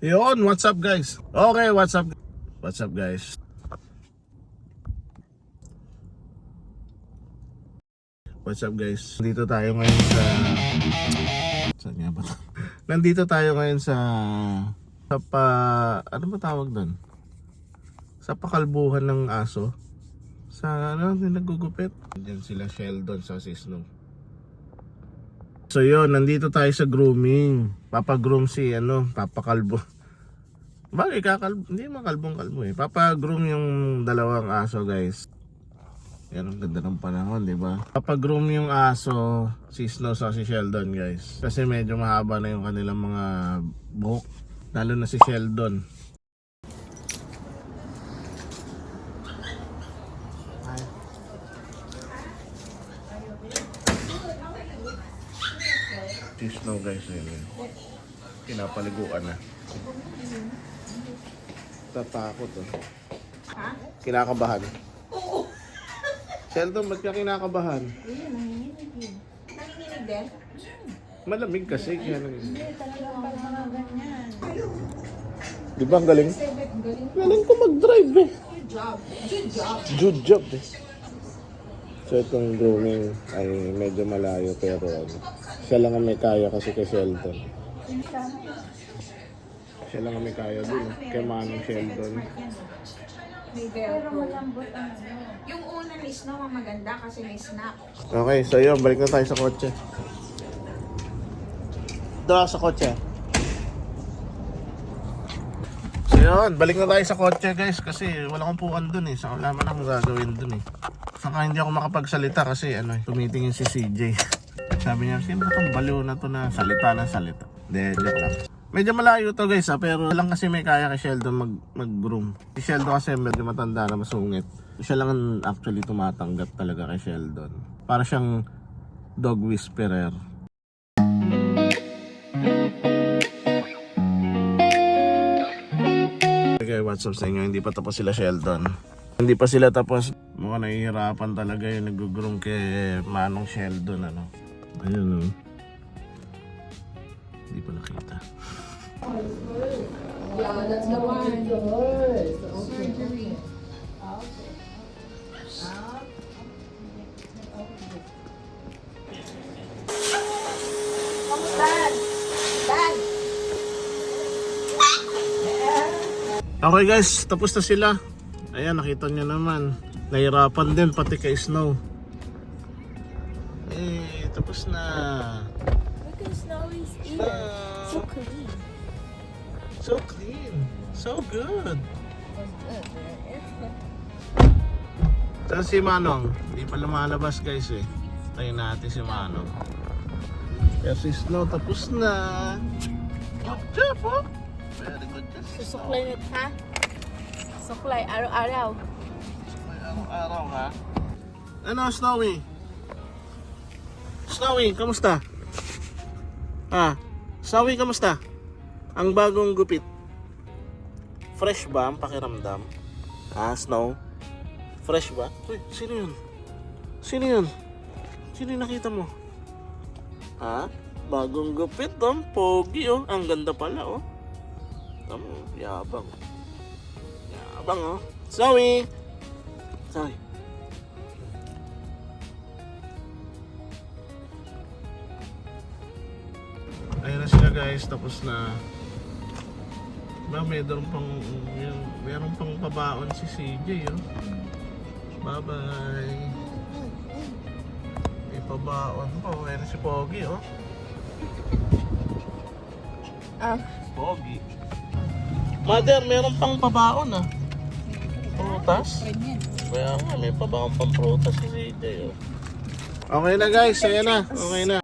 Yun, what's up guys? Okay, what's up? What's up guys? What's up guys? Nandito tayo ngayon sa... Saan nga ba? Nandito tayo ngayon sa ano ba tawag doon? Sa pakalbuhan ng aso. Sa ano, nagugupit. Diyan sila Sheldon sa Sisno. So yun, nandito tayo sa grooming. Papagroom si papakalbo. Bagay kakalbo, hindi makalbong-kalbo eh. Papagroom yung dalawang aso guys. Yan ang ganda ng panahon, di ba? Papagroom yung aso, si Snow sa si Sheldon guys. Kasi medyo mahaba na yung kanilang mga buhok. Lalo na si Sheldon. Si Snow guys, yun. Pinapaliguan na. Tatakot oh. Ha? Kinakabahan. Sheldon, ba't ka kinakabahan? Nanginginig din? Malamig kasi. Hindi, talagang pag mga ganyan. Di ba ang galing? Galing ko mag-drive eh. Good job. Good job. Good job eh. So itong grooming ay medyo malayo pero siya lang ang may kaya kasi kay Sheldon. Siya lang ang may kaya dun kay Manong Sheldon. May pero malambot ang Yung una ni Snow ang maganda kasi may snack. Okay, so yun, balik na tayo sa kotse. Doon sa kotse. So yun, balik na tayo sa kotse guys kasi wala akong puan dun eh. Saka wala man akong gagawin dun eh. Saka hindi ako makapagsalita kasi tumitingin si CJ. Sabi niya, sino ba itong baliw na to na salita ng salita? Hindi, joke lang. Medyo malayo to guys pero lang kasi may kaya kay Sheldon mag-groom. Si Sheldon kasi medyo matanda na masungit. Siya lang ang actually tumatanggap talaga kay Sheldon. Para siyang dog whisperer. Okay, what's up sa inyo? Hindi pa tapos sila Sheldon. Hindi pa sila tapos. Mukhang nahihirapan talaga yung nag-groom kay Manong Sheldon Ayun oh. Hindi pa nakita. Yeah, that's the one. Surgery. Kamusta? Dad? Okay guys, tapos na sila. Ayan, nakita nyo naman. Nahirapan din pati kay Snow. Tapos na. Look at Snowy's ear. So clean. So clean. So good. Saan si Manong? Hindi pa lumalabas guys eh. Tayo natin si Manong. Kaya si Snow tapos na. Good job oh. Very good job. Susuklay nito ha? Suklay, araw-araw. May araw-araw ha. Ano Snowy? Snowy, kamusta? Snowy, kamusta? Ang bagong gupit. Fresh ba ang pakiramdam? Snow? Fresh ba? Uy, sino yun? Sino yun? Sino yung nakita mo? Bagong gupit pogi oh. Ang ganda pala oh. Tamo, yabang. Yabang oh. Snowy! Snowy. Ayun na sila guys, tapos na. Meron pang pabaon si CJ oh. Bye bye. May pabaon pa, meron si Pogi oh. Pogi. Mother, meron pang pabaon Prutas? Kaya nga, may pabaon pang prutas si CJ oh. Okay na guys, ayan na. Okay na.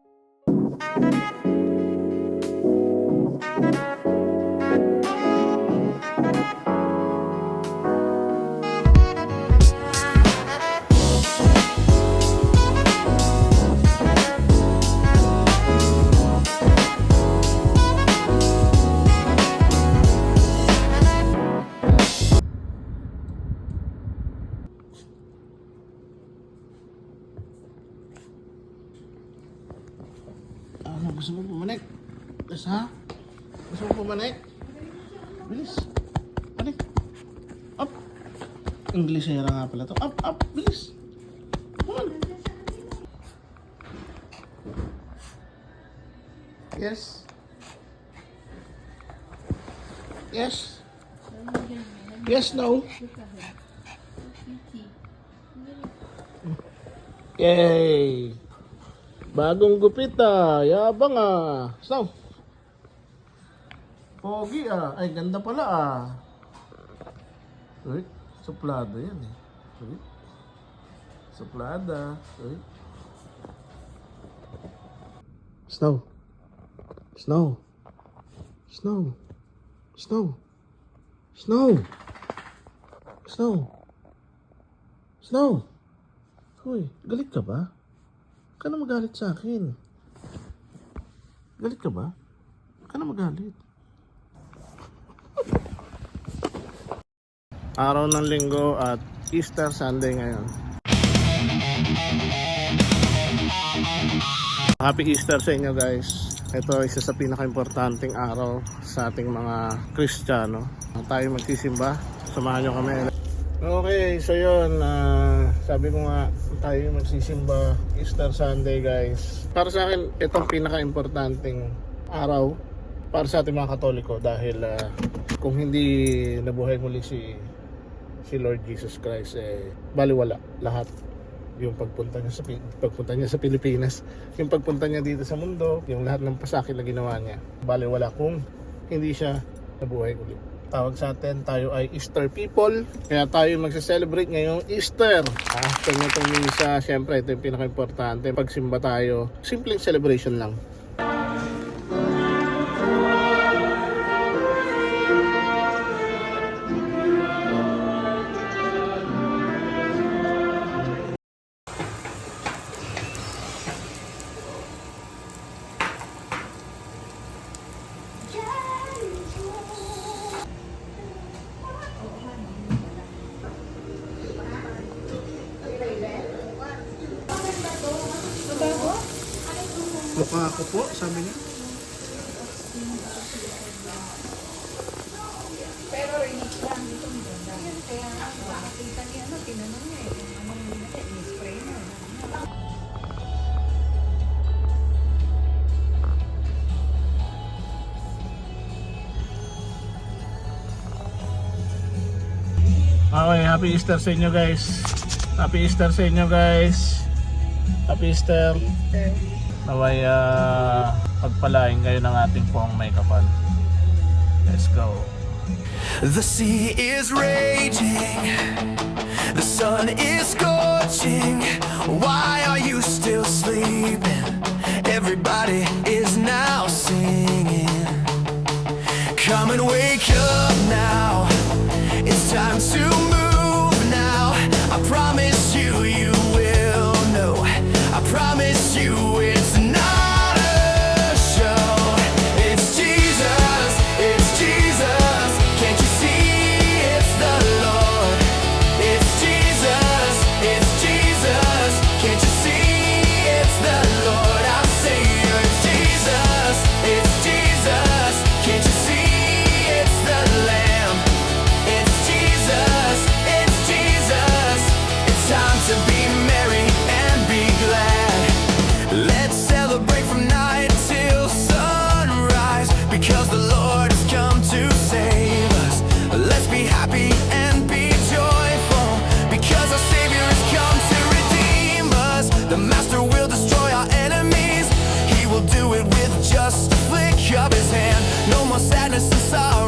Gusto mo pumanik? Ha? Gusto mo pumanik? Bilis. Balik. Up. Inglesera nga pala to. Up, up. Bilis. Come on. Yes. Yes. Yes, no. Yay! Bagong gupit ah. Yabang ah. So. Pogi ah. Ay, ganda pala ah. Uy, suplado yan eh. Uy. Suplada. Uy. Snow. Snow. Snow. Snow. Snow. Snow. Snow. Hoy, galit ka ba? Ka na magalit sa akin. Galit ka ba? Ka na magalit. Araw ng linggo at Easter Sunday ngayon. Happy Easter sa inyo guys. Ito isa sa pinaka-importanting araw sa ating mga Kristiyano. Tayo magsisimba. Samahan nyo kami. Okay, so yun. Sabi ko nga, tayo magsisimba Easter Sunday guys. Para sa akin, itong pinaka-importanting araw para sa ating mga Katoliko. Dahil kung hindi nabuhay muli si Lord Jesus Christ, baliwala lahat. Yung pagpunta niya sa Pilipinas, yung pagpunta niya dito sa mundo, yung lahat ng pasakit na ginawa niya, baliwala kung hindi siya nabuhay ulit. Tawag sa atin, tayo ay Easter people, kaya tayo magse-celebrate ngayong Easter. After nitong misa, syempre ito yung pinaka-importante, pagsimba tayo, simpleng celebration lang. Mukha ako po, sabi niya. Pero rinig lang dito ang ganda. Kaya makakita niya, tinanong niya kung anong nilagay, in-spray na. Okay, happy Easter sa inyo guys. Happy Easter sa inyo guys. Happy Easter. Naway pagpalain kayo ng ating pong may kapal. Let's go. The sea is raging, the sun is scorching. Why are you still sleeping? Everybody is now singing. Come and wake up now. It's time to move now. I promise you, you will know. I promise you it's not a show. It's Jesus, can't you see it's the Lord? It's Jesus, can't you see it's the Lord? I say it's Jesus, can't you see it's the Lamb? It's Jesus, it's time to be merry and be glad. Let's celebrate from night till sunrise, because the Lord has come to save us. Let's be happy and be joyful, because our Savior has come to redeem us. The Master will destroy our enemies. He will do it with just a flick of his hand. No more sadness and sorrow.